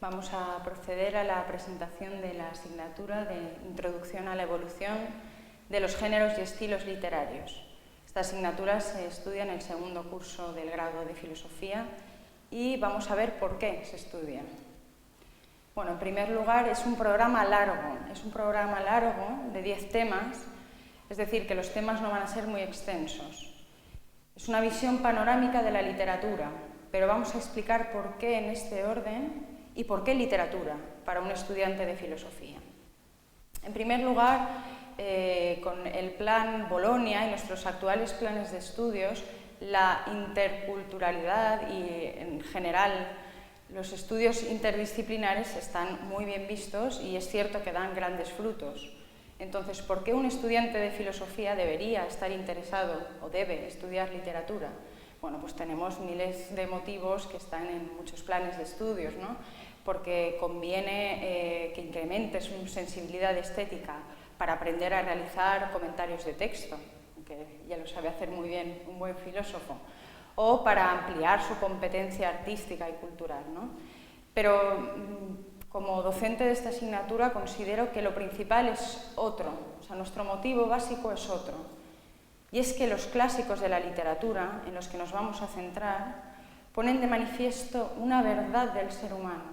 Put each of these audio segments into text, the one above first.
Vamos a proceder a la presentación de la asignatura de Introducción a la evolución de los géneros y estilos literarios. Esta asignatura se estudia en el segundo curso del grado de Filosofía y vamos a ver por qué se estudia. Bueno, en primer lugar, es un programa largo de 10 temas, es decir, que los temas no van a ser muy extensos. Es una visión panorámica de la literatura, pero vamos a explicar por qué en este orden y por qué literatura para un estudiante de filosofía. En primer lugar, con el plan Bolonia y nuestros actuales planes de estudios, la interculturalidad y, en general, los estudios interdisciplinares están muy bien vistos y es cierto que dan grandes frutos. Entonces, ¿por qué un estudiante de filosofía debería estar interesado o debe estudiar literatura? Bueno, pues tenemos miles de motivos que están en muchos planes de estudios, ¿no? Porque conviene que incrementes su sensibilidad estética para aprender a realizar comentarios de texto, que ya lo sabe hacer muy bien un buen filósofo, o para ampliar su competencia artística y cultural, ¿no? Pero como docente de esta asignatura considero que lo principal es otro, o sea, nuestro motivo básico es otro, y es que los clásicos de la literatura, en los que nos vamos a centrar, ponen de manifiesto una verdad del ser humano,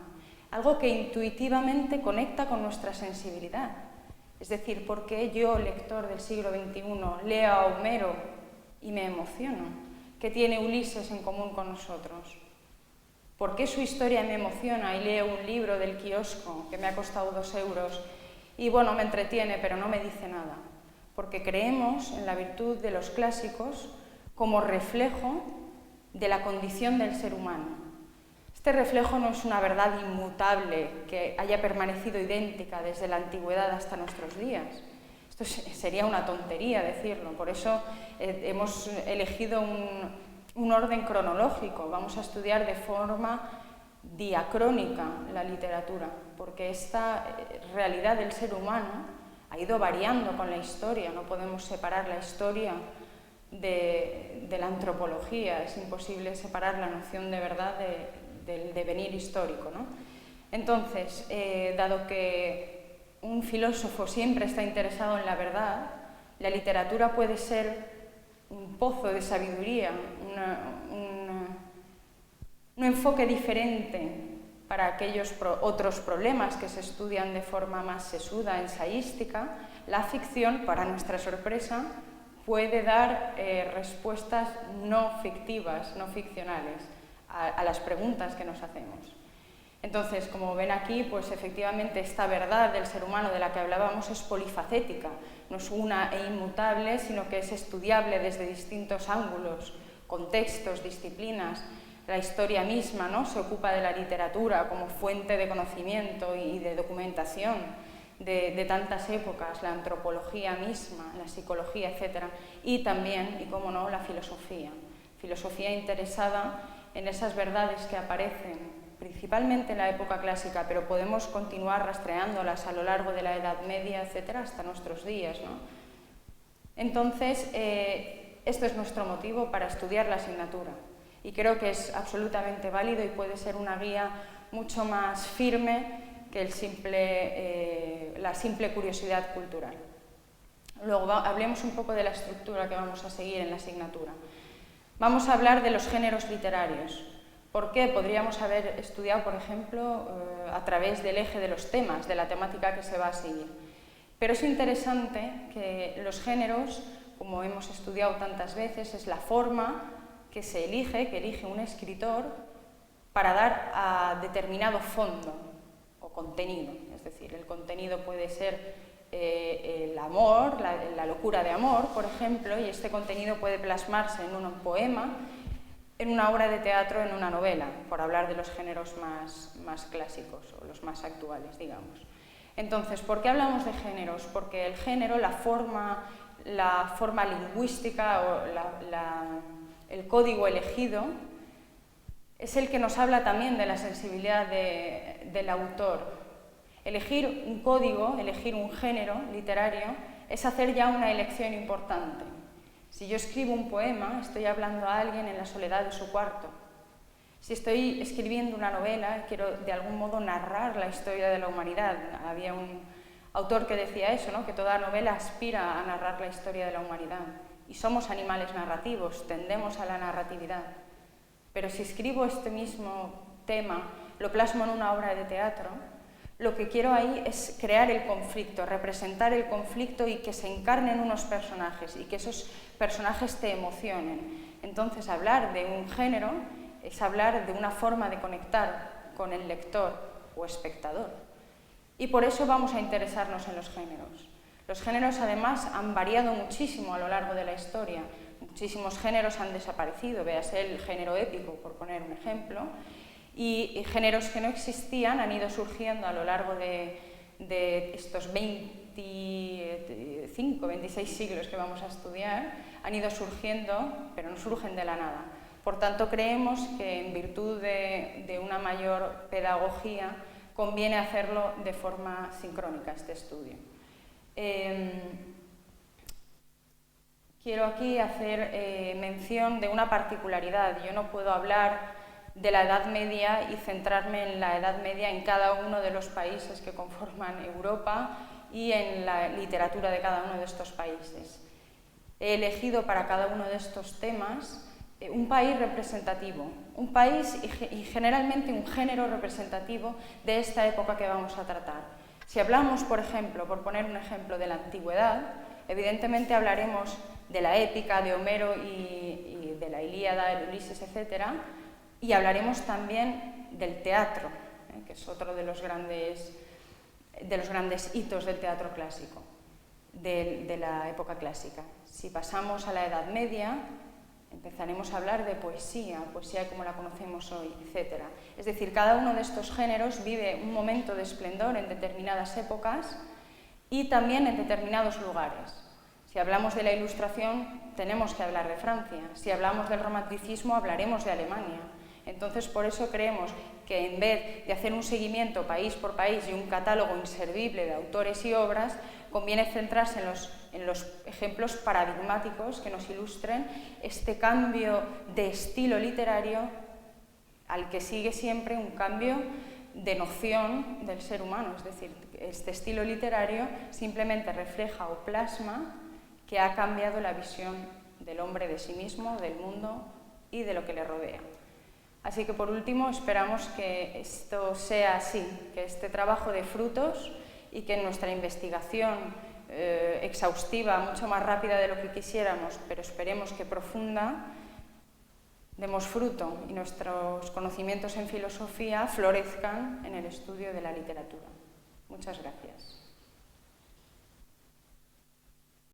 algo que intuitivamente conecta con nuestra sensibilidad. Es decir, ¿por qué yo, lector del siglo XXI, leo a Homero y me emociono? ¿Qué tiene Ulises en común con nosotros? ¿Por qué su historia me emociona y leo un libro del kiosco que me ha costado 2 euros y, bueno, me entretiene, pero no me dice nada? Porque creemos en la virtud de los clásicos como reflejo de la condición del ser humano. Este reflejo no es una verdad inmutable que haya permanecido idéntica desde la antigüedad hasta nuestros días. Esto sería una tontería decirlo, por eso hemos elegido un orden cronológico. Vamos a estudiar de forma diacrónica la literatura, porque esta realidad del ser humano ha ido variando con la historia. No podemos separar la historia de la antropología, es imposible separar la noción de verdad del devenir histórico, ¿no? Entonces, dado que un filósofo siempre está interesado en la verdad, la literatura puede ser un pozo de sabiduría, un enfoque diferente para aquellos otros problemas que se estudian de forma más sesuda, ensayística. La ficción, para nuestra sorpresa, puede dar respuestas no fictivas, no ficcionales, a las preguntas que nos hacemos. Entonces, como ven aquí, pues efectivamente esta verdad del ser humano de la que hablábamos es polifacética, no es una e inmutable, sino que es estudiable desde distintos ángulos, contextos, disciplinas. La historia misma, ¿no?, se ocupa de la literatura como fuente de conocimiento y de documentación de tantas épocas, la antropología misma, la psicología, etc. Y también, y cómo no, la filosofía interesada en esas verdades que aparecen principalmente en la época clásica, pero podemos continuar rastreándolas a lo largo de la Edad Media, etc., hasta nuestros días, ¿no? Entonces, esto es nuestro motivo para estudiar la asignatura. Y creo que es absolutamente válido y puede ser una guía mucho más firme que la simple curiosidad cultural. Luego hablemos un poco de la estructura que vamos a seguir en la asignatura. Vamos a hablar de los géneros literarios. ¿Por qué? Podríamos haber estudiado, por ejemplo, a través del eje de los temas, de la temática que se va a seguir. Pero es interesante que los géneros, como hemos estudiado tantas veces, es la forma que se elige, que elige un escritor para dar a determinado fondo o contenido. Es decir, el contenido puede ser el amor, la locura de amor, por ejemplo, y este contenido puede plasmarse en un poema, en una obra de teatro, en una novela, por hablar de los géneros más clásicos o los más actuales, digamos. Entonces, ¿por qué hablamos de géneros? Porque el género, la forma lingüística o el código elegido es el que nos habla también de la sensibilidad del autor. Elegir un código, elegir un género literario, es hacer ya una elección importante. Si yo escribo un poema, estoy hablando a alguien en la soledad de su cuarto. Si estoy escribiendo una novela, quiero de algún modo narrar la historia de la humanidad. Había un autor que decía eso, ¿no? Que toda novela aspira a narrar la historia de la humanidad. Y somos animales narrativos, tendemos a la narratividad. Pero si escribo este mismo tema, lo plasmo en una obra de teatro, lo que quiero ahí es crear el conflicto, representar el conflicto y que se encarnen unos personajes y que esos personajes te emocionen. Entonces, hablar de un género es hablar de una forma de conectar con el lector o espectador. Y por eso vamos a interesarnos en los géneros. Los géneros, además, han variado muchísimo a lo largo de la historia. Muchísimos géneros han desaparecido, véase el género épico, por poner un ejemplo, y géneros que no existían han ido surgiendo a lo largo de estos 25, 26 siglos que vamos a estudiar, han ido surgiendo, pero no surgen de la nada. Por tanto, creemos que en virtud de una mayor pedagogía conviene hacerlo de forma sincrónica, este estudio. Quiero aquí hacer mención de una particularidad. Yo no puedo hablar de la Edad Media y centrarme en la Edad Media en cada uno de los países que conforman Europa y en la literatura de cada uno de estos países. He elegido para cada uno de estos temas un país representativo, un país y generalmente un género representativo de esta época que vamos a tratar. Si hablamos, por ejemplo, por poner un ejemplo de la antigüedad, evidentemente hablaremos de la épica de Homero y de la Ilíada, el Ulises, etc., y hablaremos también del teatro, que es otro de los grandes hitos del teatro clásico, de la época clásica. Si pasamos a la Edad Media, empezaremos a hablar de poesía como la conocemos hoy, etc. Es decir, cada uno de estos géneros vive un momento de esplendor en determinadas épocas y también en determinados lugares. Si hablamos de la Ilustración, tenemos que hablar de Francia. Si hablamos del Romanticismo, hablaremos de Alemania. Entonces, por eso creemos que en vez de hacer un seguimiento país por país y un catálogo inservible de autores y obras, conviene centrarse en los ejemplos paradigmáticos que nos ilustren este cambio de estilo literario al que sigue siempre un cambio de noción del ser humano. Es decir, este estilo literario simplemente refleja o plasma que ha cambiado la visión del hombre de sí mismo, del mundo y de lo que le rodea. Así que, por último, esperamos que esto sea así, que este trabajo dé frutos y que nuestra investigación exhaustiva, mucho más rápida de lo que quisiéramos, pero esperemos que profunda, demos fruto y nuestros conocimientos en filosofía florezcan en el estudio de la literatura. Muchas gracias.